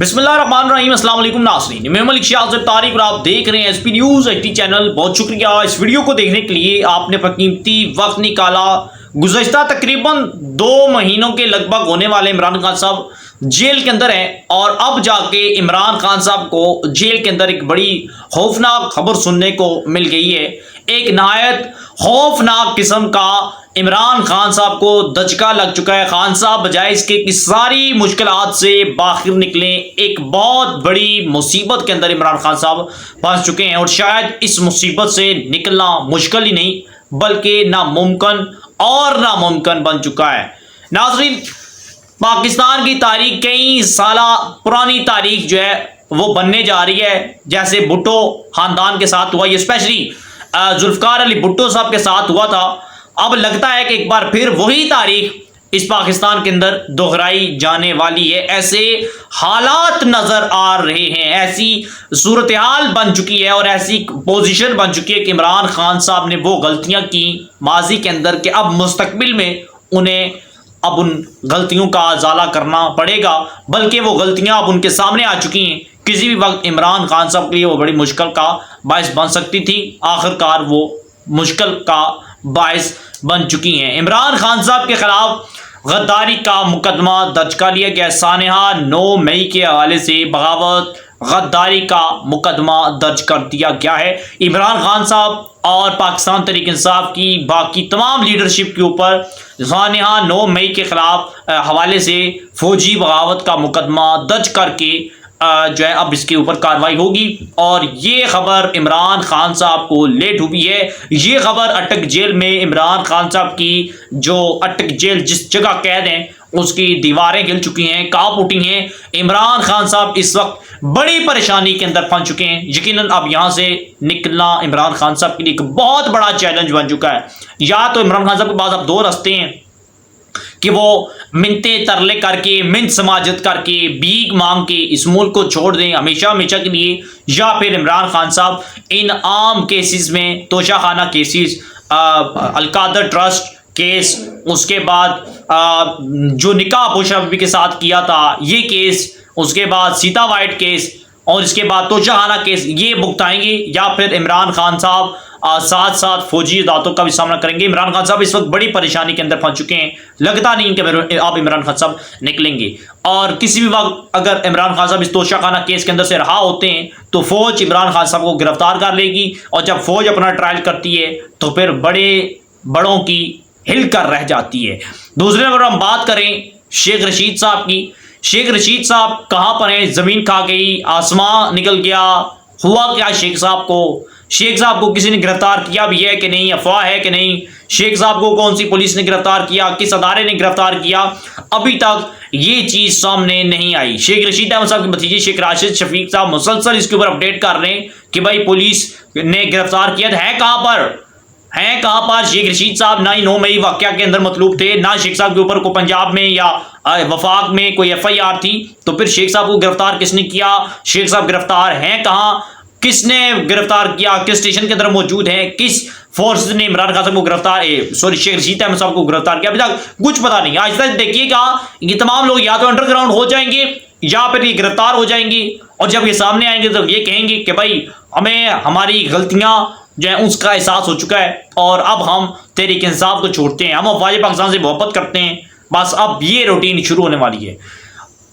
बिस्मिल्लाहिर्रहमानिर्रहीम। अस्सलाम वालेकुम नाज़रीन, मैं मलिक शाह तारिक और आप देख रहे हैं एसपी न्यूज़ एचडी चैनल। बहुत शुक्रिया इस वीडियो को देखने के लिए, आपने अपना कीमती वक्त निकाला। गुज़श्ता तकरीबन 2 महीनों के लगभग होने वाले इमरान खान साहब जेल के अंदर हैं और अब जाके इमरान खान साहब को जेल के अंदर एक बड़ी खौफनाक खबर सुनने को मिल गई है। एक नहायत खौफनाक किस्म का इमरान खान साहब को दचका लग चुका है। खान साहब बजाय इसके कि सारी मुश्किलात से बाहर निकलें, एक बहुत बड़ी मुसीबत के अंदर इमरान खान साहब फंस चुके हैं और शायद इस मुसीबत से निकलना मुश्किल ही नहीं बल्कि नामुमकिन और नामुमकिन बन चुका है। नाज़रीन, पाकिस्तान की तारीख कई साल पुरानी तारीख जो है वो बनने जा रही है। जैसे भुट्टो खानदान के साथ हुआ, ये स्पेशली जुल्फकार अली भुट्टो साहब के साथ हुआ था। अब लगता है कि एक बार फिर वही तारीख इस पाकिस्तान के अंदर दोहराई जाने वाली है। ऐसे हालात नजर आ रहे हैं, ऐसी सूरत हाल बन चुकी है और ऐसी पोजीशन बन चुकी है कि इमरान खान साहब ने वो गलतियां की माजी के अंदर कि अब मुस्तकबिल में उन्हें अब उन गलतियों का अजाला करना पड़ेगा, बल्कि वो गलतियां अब उनके सामने आ चुकी हैं। किसी भी वक्त इमरान खान साहब के लिए वो बड़ी मुश्किल का बायस बन सकती थी, आखिरकार वो मुश्किल का बायस बन चुकी हैं। इमरान खान साहब के खिलाफ गद्दारी का मुकदमा दर्ज कर लिया गया। सानेहा 9 मई के हवाले से बगावत गद्दारी का मुकदमा दर्ज कर दिया गया है। इमरान खान साहब और पाकिस्तान तहरीक इंसाफ की बाकी तमाम लीडरशिप के ऊपर सानेहा 9 मई के खिलाफ हवाले से फौजी बगावत का मुकदमा दर्ज करके जो है अब इसके ऊपर कार्रवाई होगी। और ये खबर इमरान खान साहब को लेट हुई है। ये खबर अटक जेल में इमरान खान साहब की जो अटक जेल जिस जगह कैद हैं उसकी दीवारें हिल चुकी हैं, कांप उठी हैं। इमरान खान साहब इस वक्त बड़ी परेशानी के अंदर फंस चुके हैं। यकीनन अब यहाँ से निकलना इमरान खान साहब के लिए एक बहुत बड़ा चैलेंज बन चुका है। या तो इमरान खान साहब के पास अब 2 रास्ते हैं कि वो मिन्नते तरले करके, मिन्नत समाजत करके, भीख मांग के इस मुल्क को छोड़ दें हमेशा हमेशा के लिए, या फिर इमरान खान साहब इन आम केसेस में Toshakhana cases, Al-Qadir trust case, उसके बाद जो निकाह अबूशरफ के साथ किया था ये केस, उसके बाद सीता वाइट केस और इसके बाद तोशाखाना केस, ये भुगताएंगे। या फिर इमरान खान साहब साथ साथ फौजी अदालतों का भी सामना करेंगे। इमरान खान साहब इस वक्त बड़ी परेशानी के अंदर फंस चुके हैं। लगता नहीं कि आप इमरान खान साहब निकलेंगे और किसी भी वक्त अगर इमरान खान साहब इस तोशाखाना केस के अंदर से रहा होते हैं तो फौज इमरान खान साहब को गिरफ्तार कर लेगी और जब फौज अपना ट्रायल करती है तो फिर बड़ों की हिल कर रह जाती है। दूसरे नंबर हम बात करें शेख रशीद साहब की। शेख रशीद साहब कहाँ पर हैं? जमीन खा गई, आसमां निकल गया, हुआ क्या शेख साहब को? शेख साहब को किसी ने गिरफ्तार किया भी है कि नहीं, अफवाह है कि नहीं? शेख साहब को कौन सी पुलिस ने गिरफ्तार किया, किस अदारे ने गिरफ्तार किया? अभी तक ये चीज सामने नहीं आई। शेख रशीद अहमद साहब के भतीजे शेख राशिद शफीक साहब मुसलसल इसके ऊपर अपडेट कर रहे हैं कि भाई पुलिस ने गिरफ्तार किया है कहां पर, हैं कहां पर शेख रशीद साहब? ना ही 9 मई वाकया के अंदर मतलूब थे, ना शेख साहब के ऊपर को पंजाब में या वफाक में कोई FIR थी, तो फिर शेख साहब को गिरफ्तार किसने किया? शेख साहब गिरफ्तार हैं कहां? किसने गिरफ्तार किया? किस स्टेशन के अंदर मौजूद हैं? किस फोर्स ने इमरान खान साहब को गिरफ्तार शेख रशीद अहमद साहब को गिरफ्तार किया? अभी तक कुछ पता नहीं। आज तक देखिएगा ये तमाम लोग या तो अंडरग्राउंड हो जाएंगे या फिर ये गिरफ्तार हो जाएंगे और जब ये सामने आएंगे तो ये कहेंगे कि भाई हमें हमारी गलतियां जो है उसका एहसास हो चुका है और अब हम तहरीक इंसाफ को छोड़ते हैं, हम अफवाज पाकिस्तान से मोहब्बत करते हैं। बस अब ये रूटीन शुरू होने वाली है।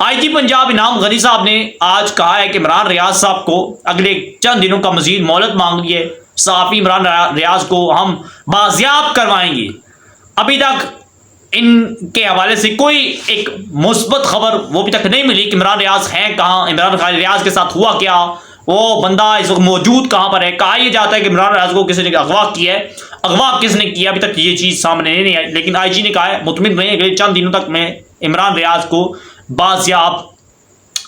IG पंजाब इनाम गनी साहब ने आज कहा है कि इमरान रियाज साहब को अगले चंद दिनों का मजीद मोहलत मांग ली है। सहाफ़ी इमरान रियाज को हम बाजियाब करवाएंगे। अभी तक इनके हवाले से कोई एक मुस्बत खबर वो अभी तक नहीं मिली कि इमरान रियाज हैं कहाँ, इमरान रियाज के साथ हुआ क्या, वो बंदा इस वक्त मौजूद कहाँ पर है। कहा यह जाता है कि इमरान रियाज को किसी ने अगवा किया है, अगवा किसने किया अभी तक ये चीज़ सामने नहीं आई, लेकिन IG ने कहा है मुतमिन रहे अगले चंद दिनों तक मैं इमरान रियाज को बाजियाब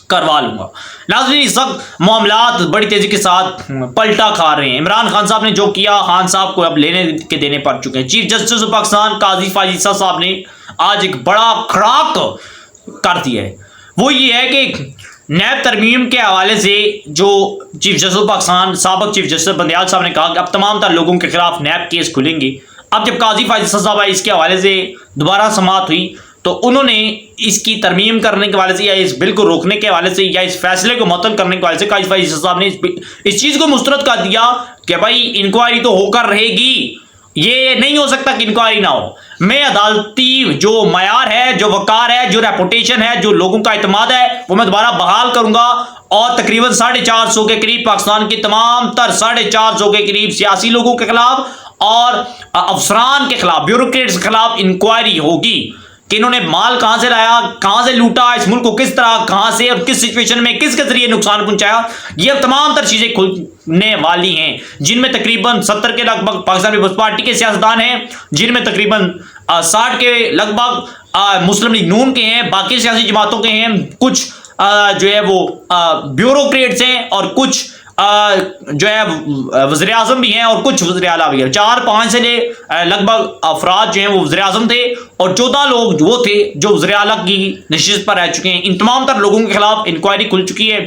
करवा लूंगा। नाज़रीन, इस वक्त मामलात बड़ी तेजी के साथ पलटा खा रहे हैं। इमरान खान साहब ने जो किया खान साहब को अब लेने के देने पड़ चुके हैं। चीफ जस्टिस ऑफ पाकिस्तान काजी फाजिसा साहब ने आज एक बड़ा खड़ाक कर दिया है। वो ये है कि नैब तरमीम के हवाले से जो चीफ जस्टिस ऑफ पाकिस्तान साबिक चीफ जस्टिस बंदियाल साहब ने कहा कि अब तमाम तर लोगों के खिलाफ नैब केस खुलेंगे। अब जब काजी फाजिसा साहब आए इसके हवाले से दोबारा समाअत हुई تو انہوں نے اس کی ترمیم کرنے کے حوالے سے یا اس بل کو روکنے کے حوالے سے یا اس فیصلے کو معطل کرنے کے حوالے سے قائد فائز صاحب نے اس چیز کو مسترد کر دیا کہ بھائی انکوائری تو ہو کر رہے گی، یہ نہیں ہو سکتا کہ انکوائری نہ ہو۔ میں عدالتی جو معیار ہے، جو وقار ہے، جو ریپوٹیشن ہے، جو لوگوں کا اعتماد ہے، وہ میں دوبارہ بحال کروں گا، اور تقریباً 450 کے قریب پاکستان کے تمام تر 450 کے قریب سیاسی لوگوں کے خلاف اور افسران کے خلاف، بیوروکریٹس کے خلاف انکوائری ہوگی کہ انہوں نے مال کہاں سے لایا، کہاں سے لوٹا، اس ملک کو کس طرح، کہاں سے اور کس سچویشن میں کس کے ذریعے نقصان پہنچایا۔ یہ تمام تر چیزیں کھلنے والی ہیں، جن میں تقریباً 70 کے لگ بھگ پاکستان پیپلز پارٹی کے سیاستدان ہیں، جن میں تقریباً 60 کے لگ بھگ مسلم لیگ نون کے ہیں، باقی سیاسی جماعتوں کے ہیں، کچھ جو ہے وہ بیوروکریٹس ہیں، اور کچھ جو ہے وزیر اعظم بھی ہیں، اور کچھ وزیر اعلیٰ بھی ہیں۔ 4-5 سے لگ بھگ افراد جو ہیں وہ وزیر اعظم تھے، اور 14 لوگ وہ تھے جو وزیر اعلیٰ کی نشست پر رہ چکے ہیں۔ ان تمام تر لوگوں کے خلاف انکوائری کھل چکی ہے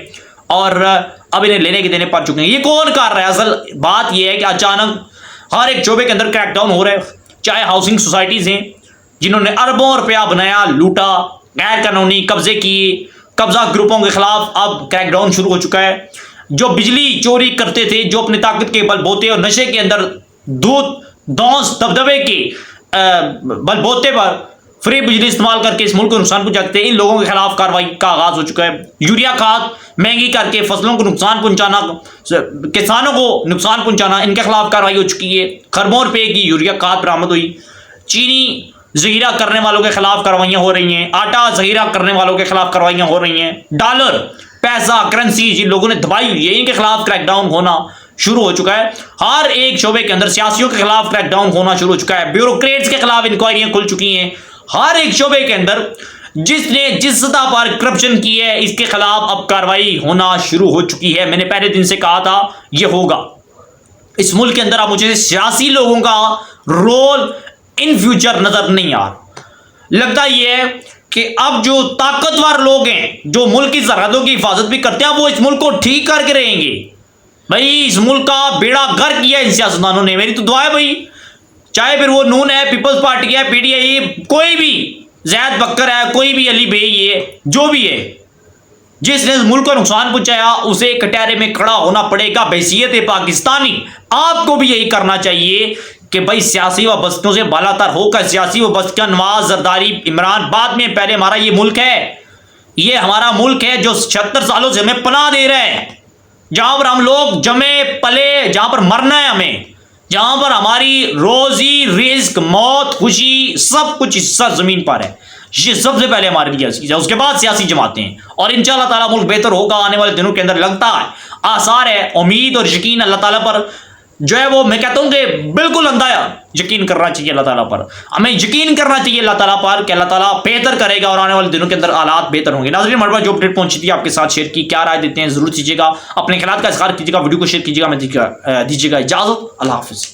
اور اب انہیں لینے کے دینے پڑ چکے ہیں۔ یہ کون کر رہا ہے؟ اصل بات یہ ہے کہ اچانک ہر ایک شعبے کے اندر کریک ڈاؤن ہو رہا ہے، چاہے ہاؤسنگ سوسائٹیز ہیں جنہوں نے اربوں روپیہ بنایا، لوٹا، غیر قانونی قبضے کیے، قبضہ گروپوں کے خلاف اب کریک ڈاؤن شروع ہو چکا ہے۔ جو بجلی چوری کرتے تھے، جو اپنی طاقت کے بل بوتے اور نشے کے اندر دونس دبدبے کے بل بوتے پر فری بجلی استعمال کر کے اس ملک کو نقصان پہنچاتے ہیں، ان لوگوں کے خلاف کارروائی کا آغاز ہو چکا ہے۔ یوریا کھاد مہنگی کر کے فصلوں کو نقصان پہنچانا، کسانوں کو نقصان پہنچانا، ان کے خلاف کارروائی ہو چکی ہے۔ خربوں روپے کی یوریا کھاد برآمد ہوئی۔ چینی ذخیرہ کرنے والوں کے خلاف کارروائیاں ہو رہی ہیں، آٹا ذخیرہ کرنے والوں کے خلاف کارروائیاں ہو رہی ہیں۔ ڈالر، پیسہ، کرنسی جن لوگوں نے دبائی ہوئی ہے، ان کے خلاف کریک ڈاؤن ہونا شروع ہو چکا ہے۔ ہر ایک شعبے کے اندر سیاسیوں کے خلاف کریک ڈاؤن ہونا شروع ہو چکا ہے، بیوروکریٹس کے خلاف انکوائریاں کھل چکی ہیں۔ ہر ایک شعبے کے اندر جس نے جس سطح پر کرپشن کی ہے، اس کے خلاف اب کارروائی ہونا شروع ہو چکی ہے۔ میں نے پہلے دن سے کہا تھا یہ ہوگا۔ اس ملک کے اندر اب مجھے سیاسی لوگوں کا رول ان فیوچر نظر نہیں آ رہا۔ لگتا یہ ہے کہ اب جو طاقتور لوگ ہیں، جو ملک کی سرحدوں کی حفاظت بھی کرتے ہیں، وہ اس ملک کو ٹھیک کر کے رہیں گے۔ بھائی اس ملک کا بیڑا غرق کیا ہے ان سیاستدانوں نے، میری تو دعا ہے بھائی، چاہے پھر وہ نون ہے، پیپلز پارٹی ہے، پی ٹی آئی، کوئی بھی زید بکر ہے، کوئی بھی علی بھائی ہے، جو بھی ہے، جس نے اس ملک کو نقصان پہنچایا اسے کٹہرے میں کھڑا ہونا پڑے گا بحیثیت پاکستانی۔ آپ کو بھی یہی کرنا چاہیے کہ بھائی سیاسی وابستوں سے بالا تر ہو کر، سیاسی وابستہ نواز، زرداری، عمران بعد میں، پہلے ہمارا یہ ملک ہے، یہ ہمارا ملک ہے جو 76 سالوں سے ہمیں پناہ دے رہا ہے، جہاں پر ہم لوگ جمے پلے، جہاں پر مرنا ہے ہمیں، جہاں پر ہماری روزی، رزق، موت، خوشی، سب کچھ اس زمین پر ہے۔ یہ سب سے پہلے ہمارے لیے چیز ہے، اس کے بعد سیاسی جماعتیں ہیں، اور انشاءاللہ تعالیٰ ملک بہتر ہوگا آنے والے دنوں کے اندر۔ لگتا ہے، آثار ہے، امید اور یقین اللہ تعالیٰ پر جو ہے وہ میں کہتا ہوں کہ بالکل اندھا یقین کرنا چاہیے اللہ تعالیٰ پر۔ ہمیں یقین کرنا چاہیے اللہ تعالیٰ پر کہ اللہ تعالیٰ بہتر کرے گا اور آنے والے دنوں کے اندر حالات بہتر ہوں گے۔ ناظرین، ہمارے پاس جو اپڈیٹ پہنچی تھی آپ کے ساتھ شیئر کی، کیا رائے دیتے ہیں ضرور دیجیے گا، اپنے خیالات کا اظہار کیجیے گا، ویڈیو کو شیئر کیجیے گا، میں دیجیے گا اجازت۔ اللہ حافظ۔